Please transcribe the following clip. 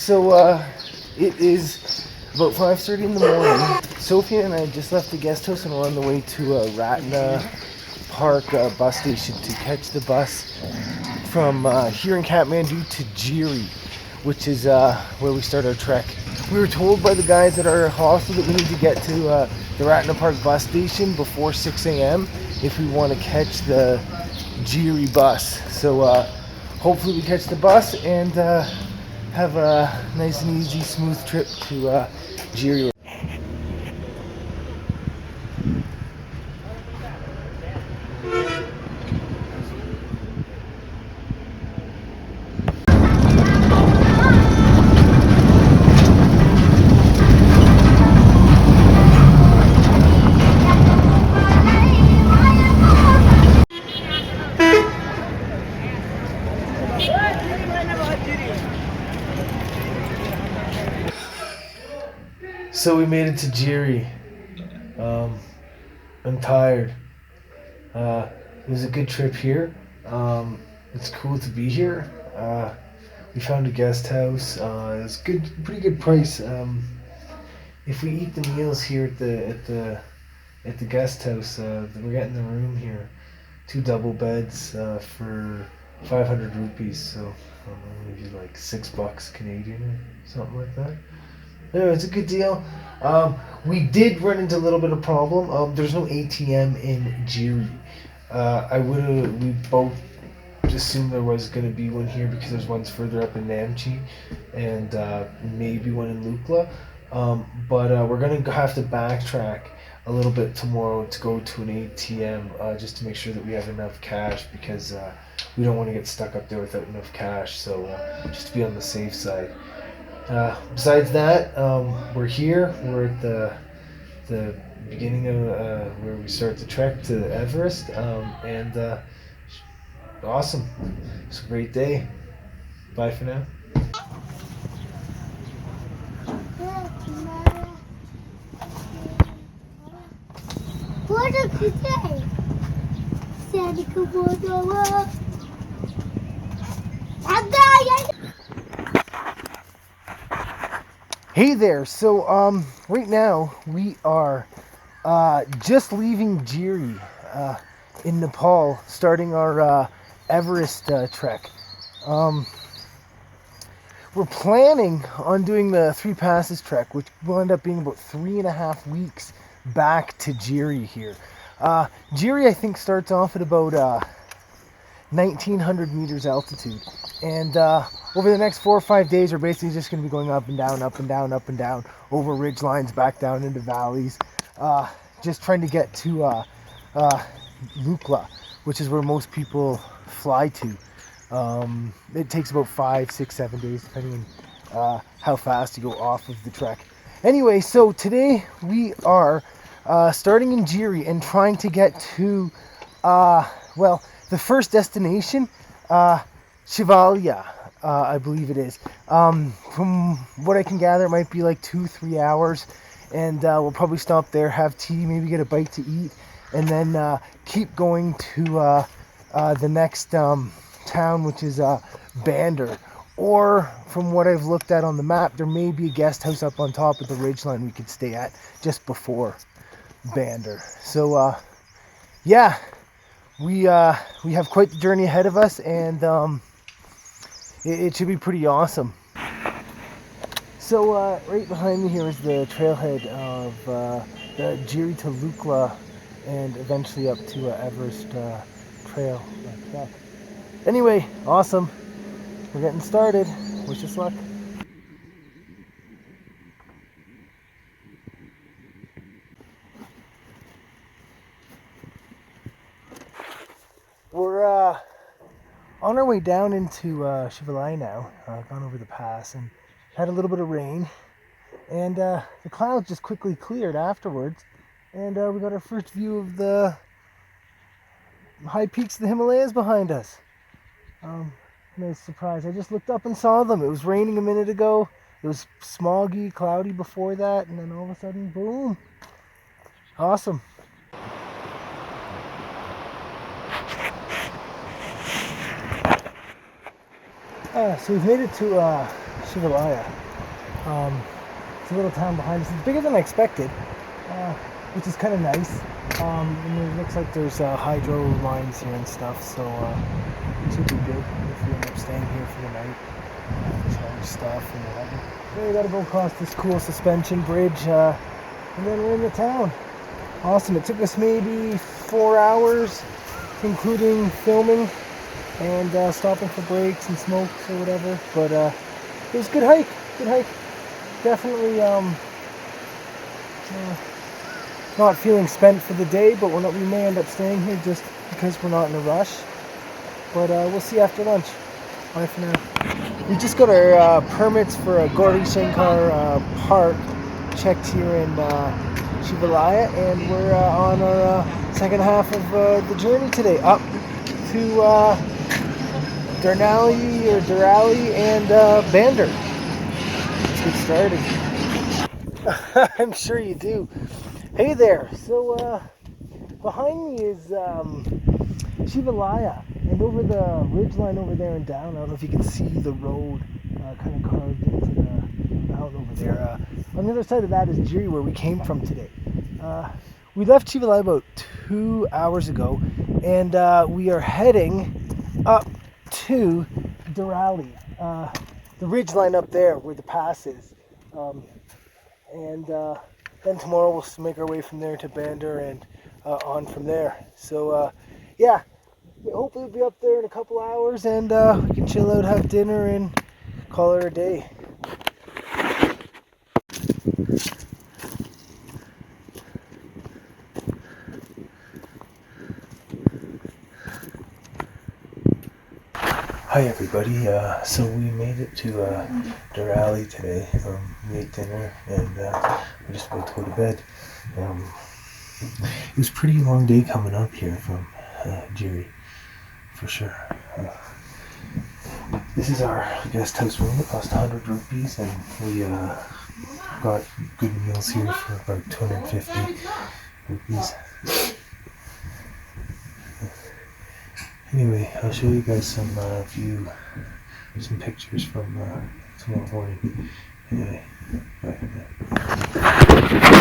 It is about 5:30 in the morning. Sophia and I just left the guest house and we're on the way to Ratna Park bus station to catch the bus from here in Kathmandu to Jiri, which is where we start our trek. We were told by the guys at our hostel that we need to get to the Ratna Park bus station before 6 a.m. if we want to catch the Jiri bus. So hopefully we catch the bus and have a nice and easy, smooth trip to Jiri. So we made it to Jiri. I'm tired. It was a good trip here. It's cool to be here. We found a guest house. It was good, pretty good price. If we eat the meals here at the guest house, we're getting the room here, 2 double beds for 500 rupees. So maybe like $6 Canadian or something like that. Anyway, it's a good deal. We did run into a little bit of problem. There's no ATM in Jiri. We both assumed there was going to be one here because there's ones further up in Namchi and maybe one in Lukla. But we're going to have to backtrack a little bit tomorrow to go to an ATM just to make sure that we have enough cash because we don't want to get stuck up there without enough cash. So just to be on the safe side. Besides that, we're here. We're at the beginning of where we start the trek to Everest, and awesome. It's a great day. Bye for now. Hey there. So right now we are just leaving Jiri in Nepal, starting our Everest trek. We're planning on doing the 3 passes trek, which will end up being about 3.5 weeks back to Jiri here. Jiri, I think, starts off at about 1,900 meters altitude, and over the next 4 or 5 days, we're basically just going to be going up and down, up and down, up and down, over ridge lines, back down into valleys, just trying to get to Lukla, which is where most people fly to. It takes about 5, 6, 7 days, depending on how fast you go off of the trek. Anyway, so today we are starting in Jiri and trying to get to, the first destination, Shivalya, I believe it is. From what I can gather, it might be like 2-3 hours, and we'll probably stop there, have tea, maybe get a bite to eat, and then keep going to the next town, which is Bandar. Or, from what I've looked at on the map, there may be a guest house up on top of the ridgeline we could stay at just before Bandar. So, yeah, we have quite the journey ahead of us, and it should be pretty awesome. So, right behind me here is the trailhead of the Jiri to Lukla, and eventually up to Everest trail. Anyway, awesome. We're getting started. Wish us luck. We're on our way down into Shivalaya now. Gone over the pass and had a little bit of rain. And the clouds just quickly cleared afterwards. And we got our first view of the high peaks of the Himalayas behind us. Nice surprise. I just looked up and saw them. It was raining a minute ago. It was smoggy, cloudy before that, and then all of a sudden, boom. Awesome. So we've made it to Shivalaya. It's a little town behind us. It's bigger than I expected, which is kind of nice. And it looks like there's hydro lines here and stuff, so it should be good if we end up staying here for the night. Charge stuff and whatever. Then we gotta go across this cool suspension bridge, and then we're in the town. Awesome. It took us maybe 4 hours, including filming and stopping for breaks and smokes or whatever. But it was a good hike. Good hike. Definitely not feeling spent for the day, but we may end up staying here just because we're not in a rush. But we'll see after lunch. Bye for now. We just got our permits for a Gauri Shankar Park checked here in Shivalaya, and we're on our second half of the journey today, up to Deurali and Bandar. Let's get started. I'm sure you do. Hey there. So behind me is Shivalaya, and over the ridgeline over there and down, I don't know if you can see the road kind of carved into the mountain over there. On the other side of that is Jiri, where we came from today. We left Shivalaya about 2 hours ago, and we are heading up to Deurali, the ridgeline up there where the pass is. And then tomorrow we'll make our way from there to Bandar and on from there. So yeah, hopefully we'll be up there in a couple hours, and we can chill out, have dinner, and call it a day. Hi everybody, so we made it to Deurali today. We ate dinner and we're just about to go to bed. It was a pretty long day coming up here from Jiri, for sure. This is our guest house room. It cost 100 rupees, and we got good meals here for about 250 rupees. Anyway, I'll show you guys some pictures from tomorrow morning. Anyway, bye for now.